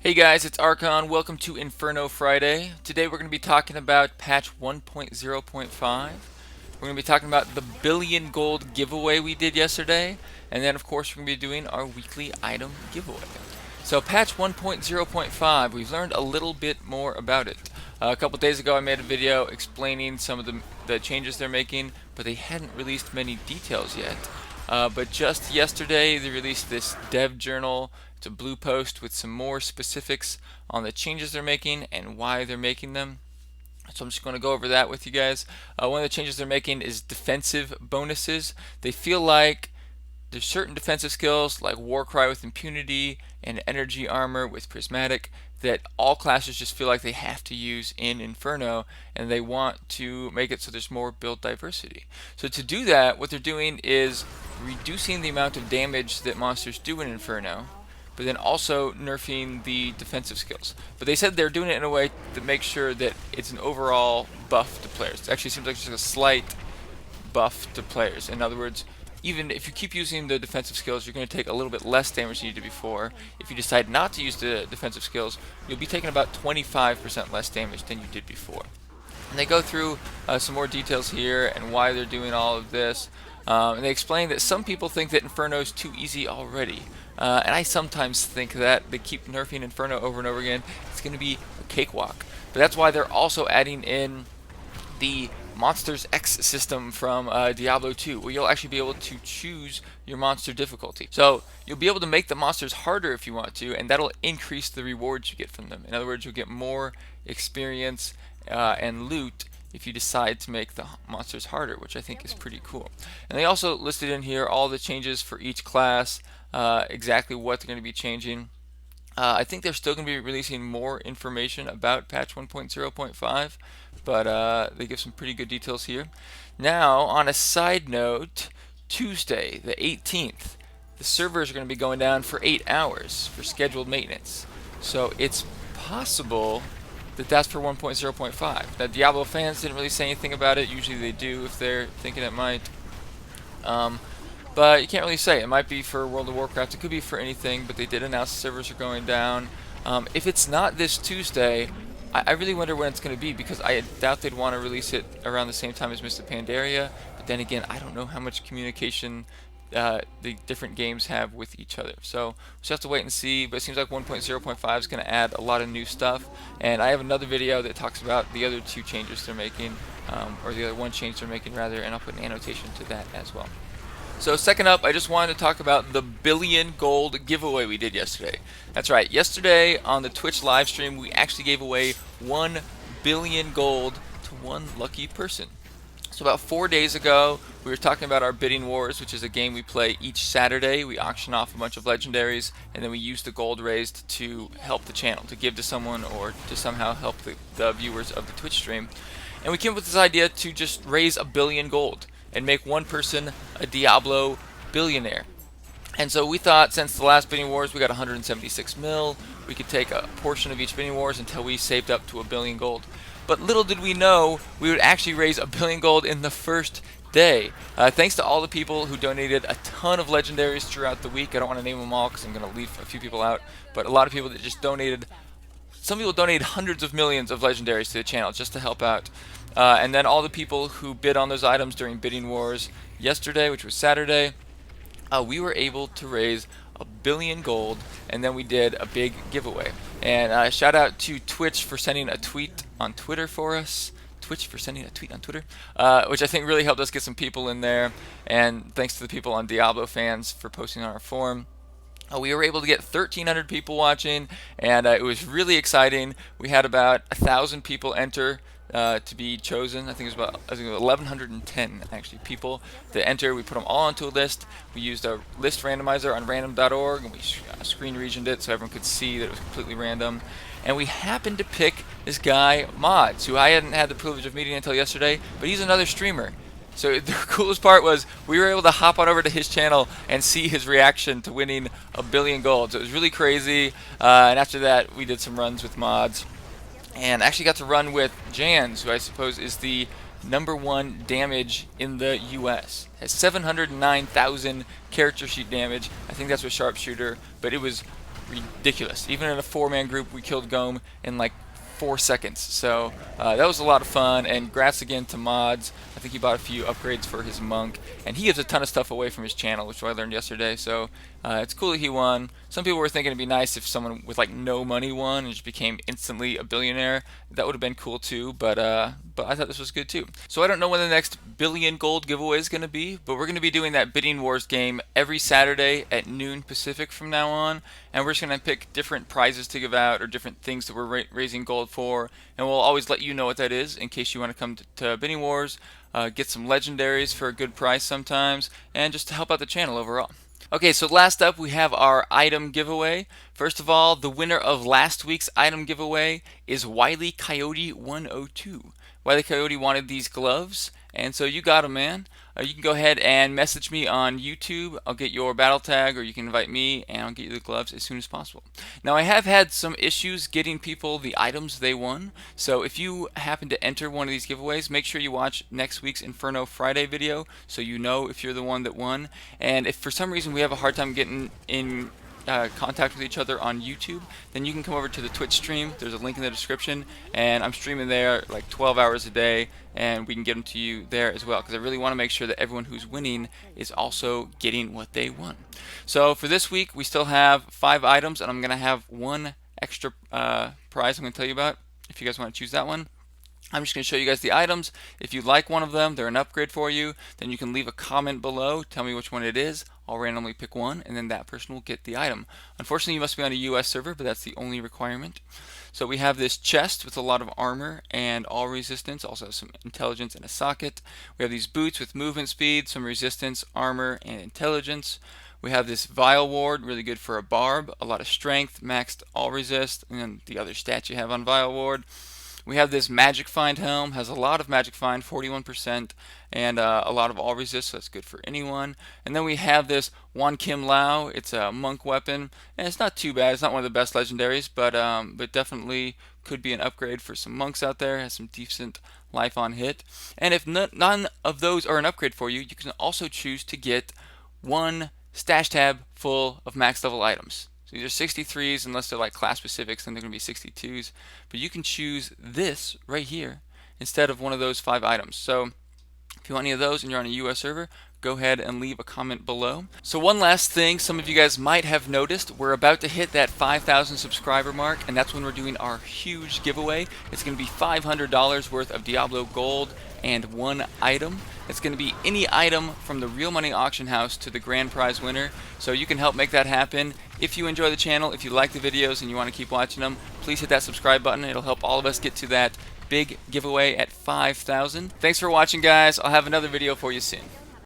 Hey guys, it's Archon. Welcome to Inferno Friday. Today we're going to be talking about patch 1.0.5. We're going to be talking about the billion gold giveaway we did yesterday, and then of course we're going to be doing our weekly item giveaway. So patch 1.0.5, we've learned a little bit more about it. A couple days ago I made a video explaining some of the changes they're making, but they hadn't released many details yet. But just yesterday they released this dev journal. It's a blue post with some more specifics on the changes they're making and why they're making them. So I'm just going to go over that with you guys. One of the changes they're making is defensive bonuses. They feel like there's certain defensive skills like Warcry with Impunity and Energy Armor with Prismatic that all classes just feel like they have to use in Inferno, and they want to make it so there's more build diversity. So to do that, what they're doing is reducing the amount of damage that monsters do in Inferno, but then also nerfing the defensive skills. But they said they're doing it in a way to make sure that it's an overall buff to players. It actually seems like just a slight buff to players. In other words, even if you keep using the defensive skills, you're going to take a little bit less damage than you did before. If you decide not to use the defensive skills, you'll be taking about 25% less damage than you did before. And they go through some more details here and why they're doing all of this. And they explain that some people think that Inferno is too easy already. And I sometimes think that they keep nerfing Inferno over and over again. It's going to be a cakewalk. But that's why they're also adding in the Monsters X system from Diablo 2, where you'll actually be able to choose your monster difficulty. So you'll be able to make the monsters harder if you want to, and that'll increase the rewards you get from them. In other words, you'll get more experience and loot if you decide to make the monsters harder, which I think is pretty cool. And they also listed in here all the changes for each class, exactly what they're going to be changing. I think they're still going to be releasing more information about patch 1.0.5, but they give some pretty good details here. Now, on a side note, Tuesday, the 18th, the servers are going to be going down for 8 hours for scheduled maintenance. So it's possible that that's for 1.0.5. Now, Diablo fans didn't really say anything about it. Usually they do if they're thinking it might. But you can't really say. It might be for World of Warcraft. It could be for anything, but they did announce the servers are going down. If it's not this Tuesday, I really wonder when it's going to be, because I doubt they'd want to release it around the same time as Mr. Pandaria. But then again, I don't know how much communication the different games have with each other. So we'll just have to wait and see. But it seems like 1.0.5 is going to add a lot of new stuff. And I have another video that talks about the other two changes they're making, or the other one change they're making rather, and I'll put an annotation to that as well. So second up, I just wanted to talk about the billion gold giveaway we did yesterday. That's right, yesterday on the Twitch live stream, we actually gave away 1 billion gold to one lucky person. So about 4 days ago, we were talking about our bidding wars, which is a game we play each Saturday. We auction off a bunch of legendaries, and then we use the gold raised to help the channel, to give to someone or to somehow help the viewers of the Twitch stream. And we came up with this idea to just raise 1 billion gold and make one person a Diablo billionaire. And so we thought, since the last bidding wars we got 176 mil, we could take a portion of each bidding wars until we saved up to 1 billion gold. But little did we know we would actually raise 1 billion gold in the first day. Thanks to all the people who donated a ton of legendaries throughout the week. I don't want to name them all because I'm going to leave a few people out, but a lot of people that just donated. Some people donated hundreds of millions of legendaries to the channel just to help out. And then all the people who bid on those items during bidding wars yesterday, which was Saturday, we were able to raise 1 billion gold, and then we did a big giveaway. And shout out to Twitch for sending a tweet on Twitter for us. Twitch for sending a tweet on Twitter, which I think really helped us get some people in there. And thanks to the people on Diablo fans for posting on our forum. We were able to get 1,300 people watching, and it was really exciting. We had about 1,000 people enter to be chosen. I think it was 1,110 actually people that enter. We put them all onto a list. We used a list randomizer on random.org, and we screen regioned it so everyone could see that it was completely random. And we happened to pick this guy Mods, who I hadn't had the privilege of meeting until yesterday, but he's another streamer. So the coolest part was we were able to hop on over to his channel and see his reaction to winning 1 billion gold. So it was really crazy. And after that, we did some runs with Mods, and actually got to run with Jans, who I suppose is the #1 damage in the US. Has 709,000 character sheet damage. I think that's with sharpshooter, but it was ridiculous. Even in a 4-man group, we killed Gome in like 4 seconds. So that was a lot of fun, and congrats again to Mods. I think he bought a few upgrades for his monk, and he gives a ton of stuff away from his channel, which I learned yesterday. So it's cool that he won. Some people were thinking it'd be nice if someone with like no money won and just became instantly a billionaire. That would have been cool too, but I thought this was good too. So I don't know when the next billion gold giveaway is going to be, but we're going to be doing that Bidding Wars game every Saturday at noon Pacific from now on, and we're just going to pick different prizes to give out or different things that we're raising gold for, and we'll always let you know what that is in case you want to come to Bidding Wars, get some legendaries for a good price sometimes, and just to help out the channel overall. Okay, so last up we have our item giveaway. First of all, the winner of last week's item giveaway is Wily Coyote 102. Wily Coyote wanted these gloves, and so you got them, man. You can go ahead and message me on YouTube. I'll get your battle tag, or you can invite me, and I'll get you the gloves as soon as possible. Now, I have had some issues getting people the items they won, so if you happen to enter one of these giveaways, make sure you watch next week's Inferno Friday video so you know if you're the one that won. And if for some reason we have a hard time getting in contact with each other on YouTube, then you can come over to the Twitch stream. There's a link in the description, and I'm streaming there like 12 hours a day, and we can get them to you there as well, because I really want to make sure that everyone who's winning is also getting what they won. So for this week, we still have 5 items, and I'm going to have one extra prize I'm going to tell you about if you guys want to choose that one. I'm just going to show you guys the items. If you like one of them, they're an upgrade for you, then you can leave a comment below, tell me which one it is. I'll randomly pick one, and then that person will get the item. Unfortunately, you must be on a US server, but that's the only requirement. So we have this chest with a lot of armor and all resistance, also some intelligence and a socket. We have these boots with movement speed, some resistance, armor, and intelligence. We have this Vile Ward, really good for a barb, a lot of strength, maxed all resist, and then the other stats you have on Vile Ward. We have this Magic Find helm, has a lot of Magic Find, 41%, and a lot of all resist, so that's good for anyone. And then we have this Wan Kim Lao. It's a monk weapon, and it's not too bad. It's not one of the best legendaries, but definitely could be an upgrade for some monks out there. Has some decent life on hit. And if none of those are an upgrade for you, you can also choose to get one stash tab full of max level items. So these are 63s, unless they're like class specifics, then they're going to be 62s. But you can choose this right here instead of one of those 5 items. So if you want any of those and you're on a US server, go ahead and leave a comment below. So one last thing, some of you guys might have noticed, we're about to hit that 5,000 subscriber mark, and that's when we're doing our huge giveaway. It's going to be $500 worth of Diablo gold and one item. It's going to be any item from the Real Money Auction House to the grand prize winner. So you can help make that happen. If you enjoy the channel, if you like the videos and you want to keep watching them, please hit that subscribe button. It'll help all of us get to that big giveaway at 5,000. Thanks for watching, guys. I'll have another video for you soon.